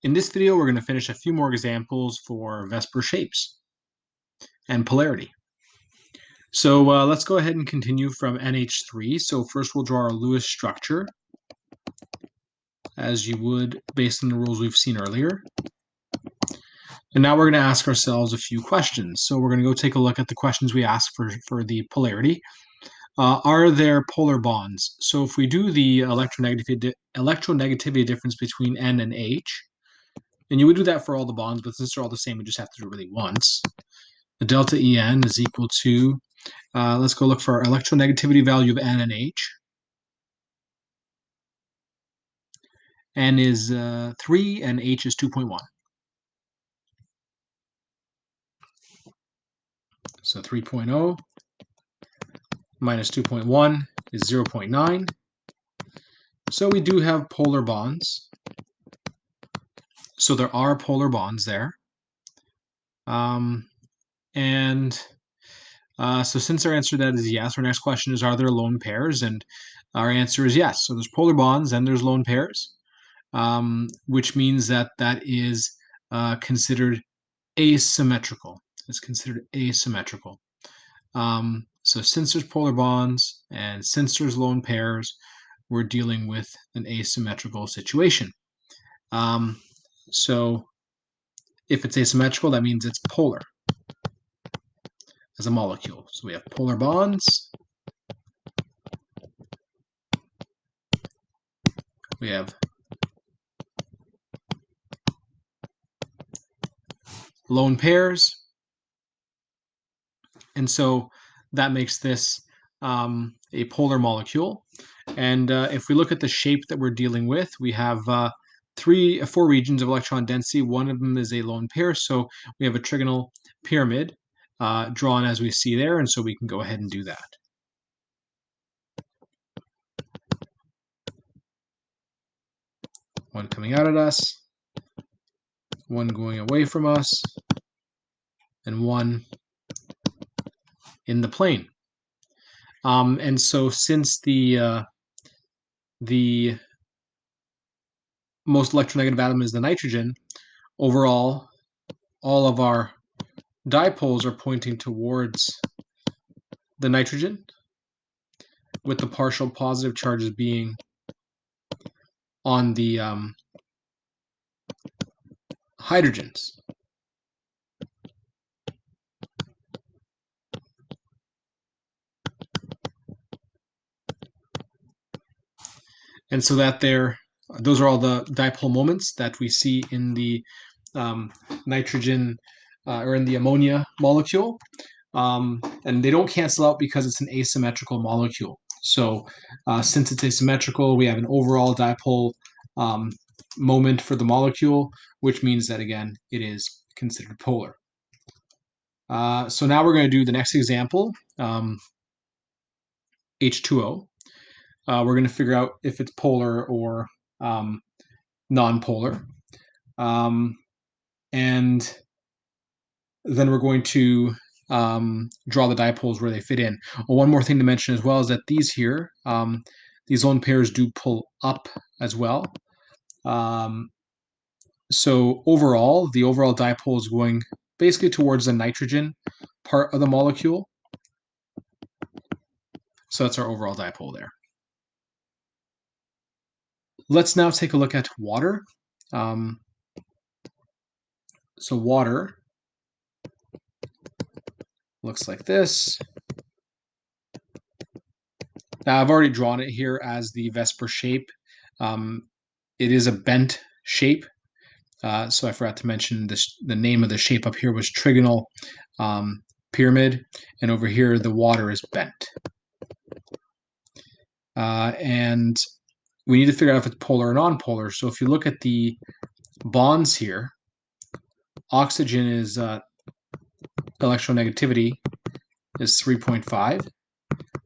In this video, we're going to finish a few more examples for VSEPR shapes and polarity. So let's go ahead and continue from NH3. So first we'll draw our Lewis structure, as you would based on the rules we've seen earlier. And now we're going to ask ourselves a few questions. So we're going to go take a look at the questions we asked for the polarity. Are there polar bonds? So if we do the electronegativity difference between N and H, and you would do that for all the bonds, but since they're all the same, we just have to do it really once. The delta En is equal to, let's go look for our electronegativity value of N and H. N is 3 and H is 2.1. So 3.0 minus 2.1 is 0.9. So we do have polar bonds. So there are polar bonds there. So since our answer to that is yes, our next question is, are there lone pairs? And our answer is yes. So there's polar bonds and there's lone pairs, which means that that is considered asymmetrical. It's considered asymmetrical. So since there's polar bonds and since there's lone pairs, we're dealing with an asymmetrical situation. So if it's asymmetrical, that means it's polar as a molecule. So we have polar bonds. We have lone pairs. And so that makes this a polar molecule. And if we look at the shape that we're dealing with, we have four regions of electron density. One of them is a lone pair. So we have a trigonal pyramid drawn as we see there. And so we can go ahead and do that. One coming out at us, one going away from us, and one in the plane. And so since the most electronegative atom is the nitrogen, overall, all of our dipoles are pointing towards the nitrogen, with the partial positive charges being on the hydrogens. And so that those are all the dipole moments that we see in the nitrogen or in the ammonia molecule. And they don't cancel out because it's an asymmetrical molecule. So since it's asymmetrical, we have an overall dipole moment for the molecule, which means that, again, it is considered polar. So now we're going to do the next example, H2O. We're going to figure out if it's polar or non-polar. And then we're going to draw the dipoles where they fit in. Well, one more thing to mention as well is that these here, these lone pairs do pull up as well. So overall, the overall dipole is going basically towards the nitrogen part of the molecule. So that's our overall dipole there. Let's now take a look at water. So water looks like this. Now I've already drawn it here as the VSEPR shape. It is a bent shape. So I forgot to mention this. The name of the shape up here was trigonal pyramid, and over here the water is bent. And we need to figure out if it's polar or non-polar. So if you look at the bonds here, oxygen is electronegativity is 3.5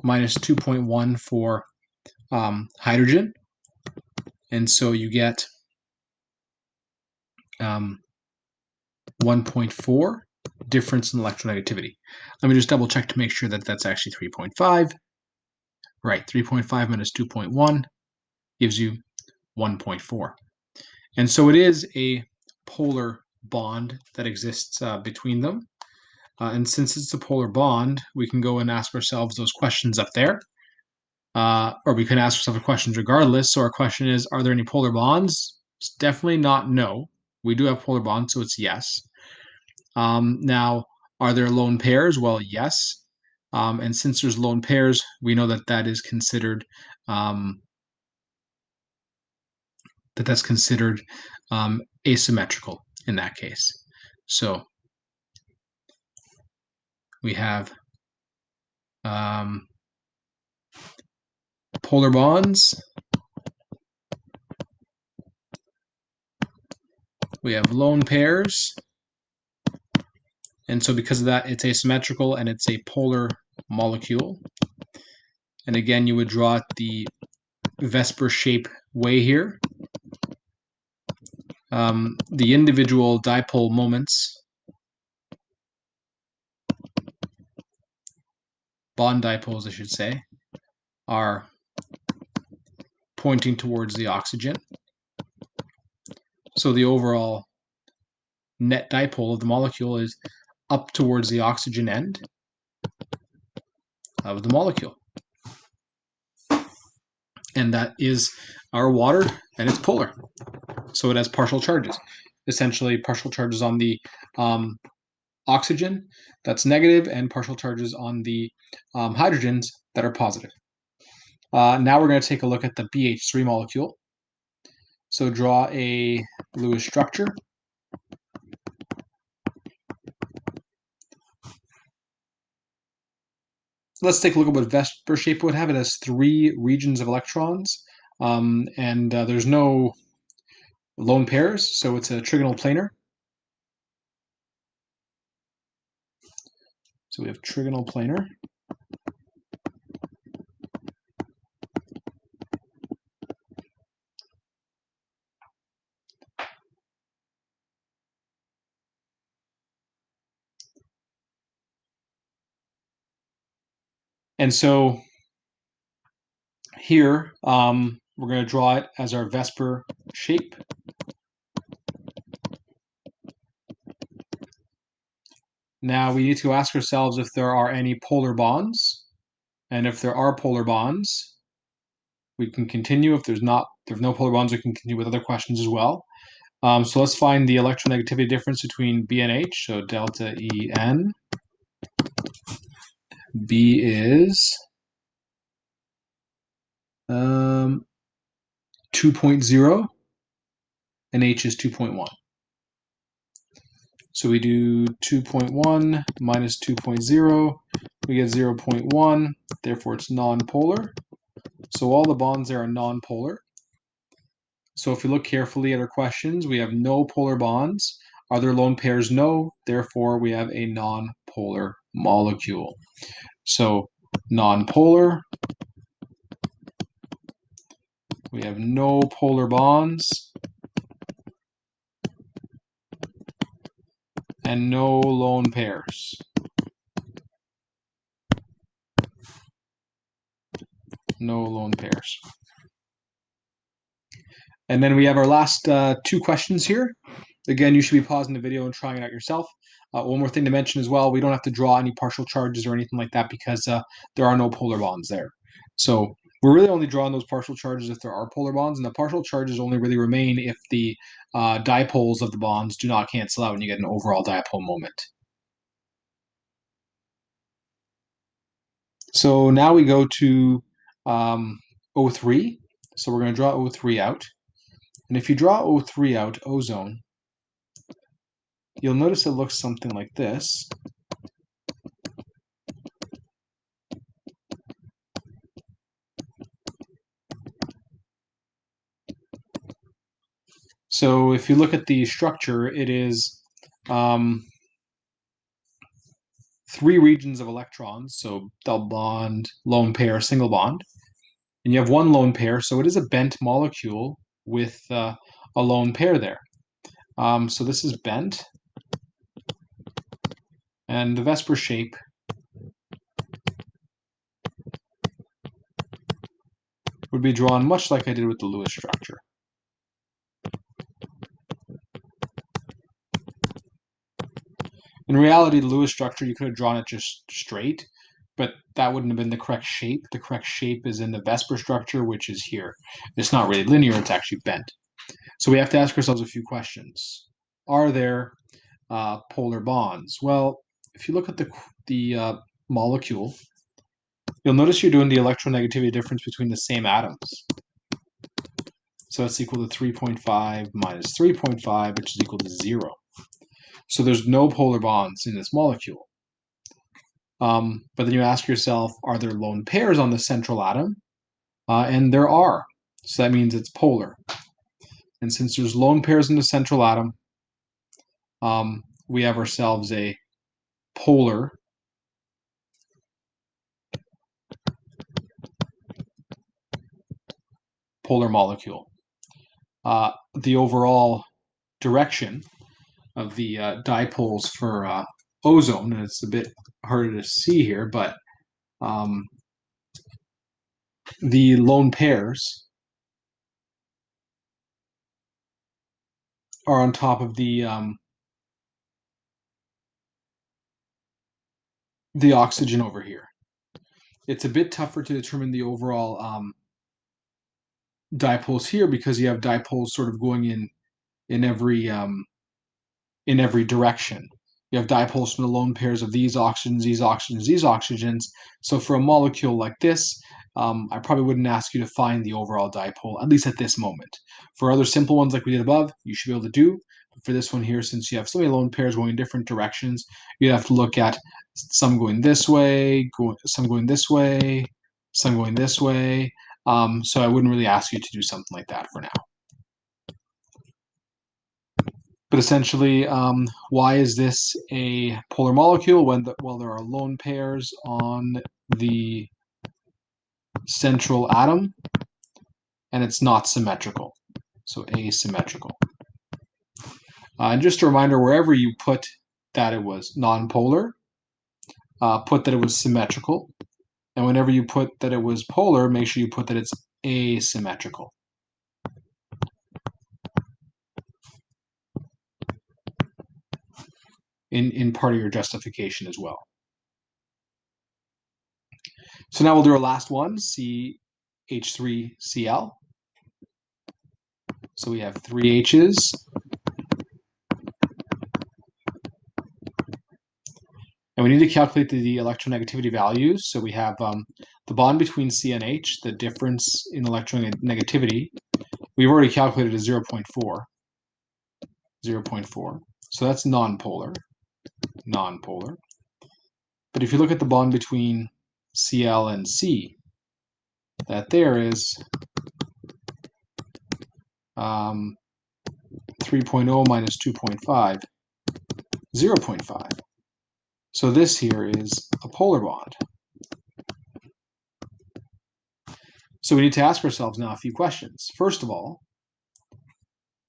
minus 2.1 for hydrogen. And so you get 1.4 difference in electronegativity. Let me just double check to make sure that that's actually 3.5. Right, 3.5 minus 2.1 gives you 1.4. And so it is a polar bond that exists between them. And since it's a polar bond, we can go and ask ourselves those questions up there. Or we can ask ourselves questions regardless. So our question is, are there any polar bonds? It's definitely not no. We do have polar bonds, so it's yes. Now, are there lone pairs? Well, yes. And since there's lone pairs, we know that that is considered that's considered asymmetrical in that case. So we have um, polar bonds. We have lone pairs. And so because of that, it's asymmetrical and it's a polar molecule. And again, you would draw it the VSEPR shape way here. The individual dipole moments, bond dipoles, I should say, are pointing towards the oxygen. So the overall net dipole of the molecule is up towards the oxygen end of the molecule. And that is our water, and it's polar. So it has partial charges. Essentially, partial charges on the oxygen, that's negative, and partial charges on the hydrogens that are positive. Now we're going to take a look at the BH3 molecule. So draw a Lewis structure. Let's take a look at what VSEPR shape would have. It has 3 regions of electrons, and there's no lone pairs, so it's a trigonal planar. So we have trigonal planar. And so here, we're going to draw it as our VSEPR shape. Now we need to ask ourselves if there are any polar bonds. And if there are polar bonds, we can continue. If there's no polar bonds, we can continue with other questions as well. So let's find the electronegativity difference between B and H. So delta En. B is 2.0 and H is 2.1. So we do 2.1 minus 2.0, we get 0.1, therefore it's nonpolar. So all the bonds there are nonpolar. So if we look carefully at our questions, we have no polar bonds. Are there lone pairs? No. Therefore, we have a nonpolar molecule. So nonpolar, we have no polar bonds and no lone pairs. No lone pairs. And then we have our last 2 questions here. Again, you should be pausing the video and trying it out yourself. One more thing to mention as well, we don't have to draw any partial charges or anything like that because there are no polar bonds there. So we're really only drawing those partial charges if there are polar bonds, and the partial charges only really remain if the dipoles of the bonds do not cancel out and you get an overall dipole moment. So now we go to O3. So we're going to draw O3 out. And if you draw O3 out, ozone, you'll notice it looks something like this. So if you look at the structure, it is 3 regions of electrons, so double bond, lone pair, single bond. And you have 1 lone pair, so it is a bent molecule with a lone pair there. So this is bent. And the VSEPR shape would be drawn much like I did with the Lewis structure. In reality, the Lewis structure, you could have drawn it just straight, but that wouldn't have been the correct shape. The correct shape is in the VSEPR structure, which is here. It's not really linear, it's actually bent. So we have to ask ourselves a few questions. Are there polar bonds? Well, if you look at the molecule, you'll notice you're doing the electronegativity difference between the same atoms. So that's equal to 3.5 minus 3.5, which is equal to 0. So there's no polar bonds in this molecule. But then you ask yourself, are there lone pairs on the central atom? And there are. So that means it's polar. And since there's lone pairs in the central atom, we have ourselves a polar molecule. The overall direction of the dipoles for ozone, and it's a bit harder to see here, but the lone pairs are on top of the oxygen over here. It's a bit tougher to determine the overall dipoles here because you have dipoles sort of going in every direction. You have dipoles from the lone pairs of these oxygens, these oxygens, these oxygens. So for a molecule like this, I probably wouldn't ask you to find the overall dipole, at least at this moment. For other simple ones like we did above, you should be able to do. But for this one here, since you have so many lone pairs going in different directions, you'd have to look at some going this way, some going this way, some going this way. So I wouldn't really ask you to do something like that for now. But essentially, why is this a polar molecule when well, there are lone pairs on the central atom and it's not symmetrical, so asymmetrical. And just a reminder, wherever you put that it was nonpolar, put that it was symmetrical. And whenever you put that it was polar, make sure you put that it's asymmetrical. In part of your justification as well. So now we'll do our last one, CH3Cl. So we have 3 H's. And we need to calculate the electronegativity values. So we have the bond between C and H, the difference in electronegativity. We've already calculated as 0.4. 0.4. So that's nonpolar. Nonpolar. But if you look at the bond between Cl and C, that there is 3.0 minus 2.5, 0.5. So this here is a polar bond. So we need to ask ourselves now a few questions. First of all,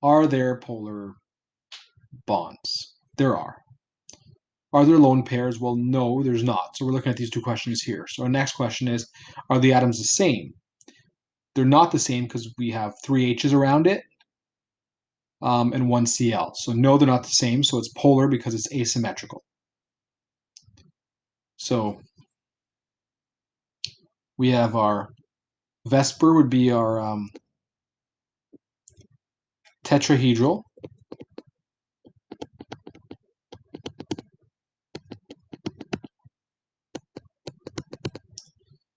are there polar bonds? There are. Are there lone pairs? Well, no, there's not. So we're looking at these two questions here. So our next question is, are the atoms the same? They're not the same because we have 3 H's around it and 1 Cl. So no, they're not the same. So it's polar because it's asymmetrical. So we have our VSEPR would be our tetrahedral.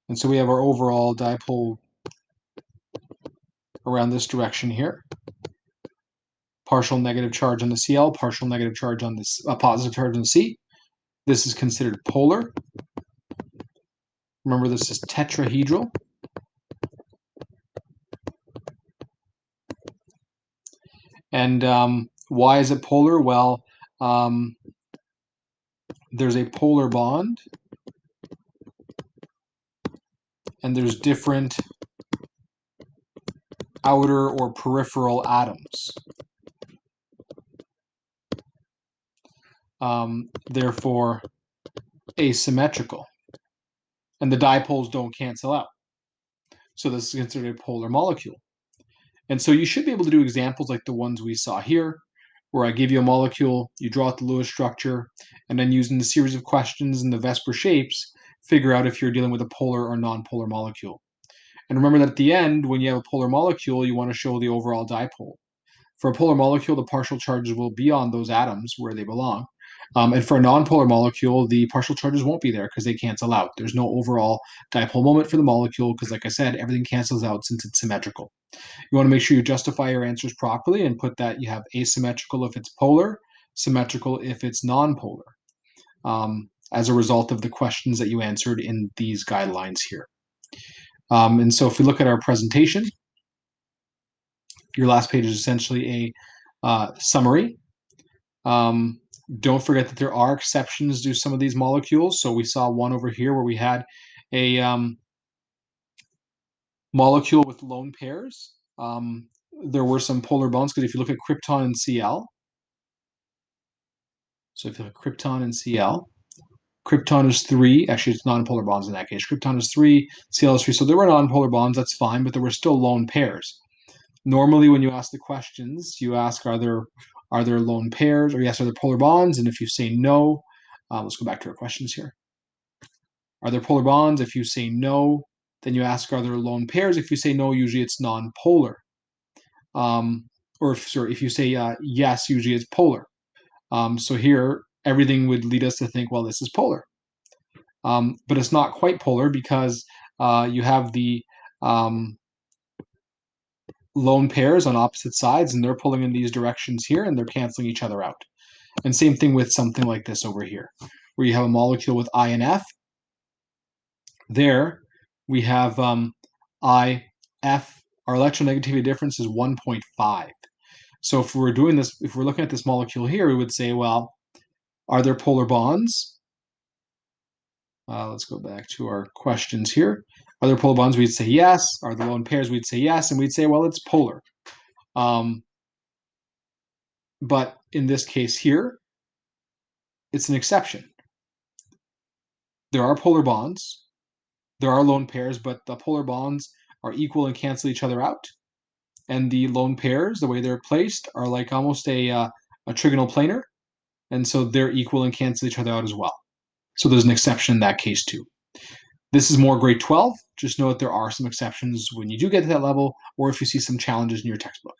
And so we have our overall dipole around this direction here. Partial negative charge on the Cl, partial negative charge on this, positive charge on the C. This is considered polar. Remember, this is tetrahedral. And why is it polar? Well, there's a polar bond, and there's different outer or peripheral atoms. Therefore, asymmetrical. And the dipoles don't cancel out. So this is considered a polar molecule. And so you should be able to do examples like the ones we saw here. where I give you a molecule, you draw out the Lewis structure, and then using the series of questions and the VSEPR shapes, figure out if you're dealing with a polar or non-polar molecule. And remember that at the end, when you have a polar molecule, you want to show the overall dipole. For a polar molecule, the partial charges will be on those atoms where they belong. And for a nonpolar molecule, the partial charges won't be there because they cancel out. There's no overall dipole moment for the molecule because, like I said, everything cancels out since it's symmetrical. You want to make sure you justify your answers properly and put that you have asymmetrical if it's polar, symmetrical if it's nonpolar, as a result of the questions that you answered in these guidelines here. And so if we look at our presentation, your last page is essentially a summary. Don't forget that there are exceptions to some of these molecules. So we saw one over here where we had a molecule with lone pairs. There were some polar bonds because if you look at krypton and Cl, so if you look at krypton and Cl, krypton is 3. Actually, it's non-polar bonds in that case. Krypton is 3, Cl is 3. So there were non-polar bonds. That's fine, but there were still lone pairs. Normally, when you ask the questions, you ask, are there lone pairs? Or yes, are there polar bonds? And if you say no, let's go back to our questions here. Are there polar bonds? If you say no, then you ask, are there lone pairs? If you say no, usually it's non-polar. Or if you say yes, usually it's polar. So here, everything would lead us to think, well, this is polar. But it's not quite polar because you have the lone pairs on opposite sides, and they're pulling in these directions here, and they're canceling each other out. And same thing with something like this over here, where you have a molecule with I and F. There, we have I, F. Our electronegativity difference is 1.5. So if we're doing this, if we're looking at this molecule here, we would say, well, are there polar bonds? Let's go back to our questions here. Are there polar bonds? We'd say yes. Are there lone pairs? We'd say yes. And we'd say, well, it's polar. But in this case here, it's an exception. There are polar bonds. There are lone pairs, but the polar bonds are equal and cancel each other out. And the lone pairs, the way they're placed, are like almost a trigonal planar. And so they're equal and cancel each other out as well. So there's an exception in that case too. This is more grade 12. Just know that there are some exceptions when you do get to that level, or if you see some challenges in your textbook.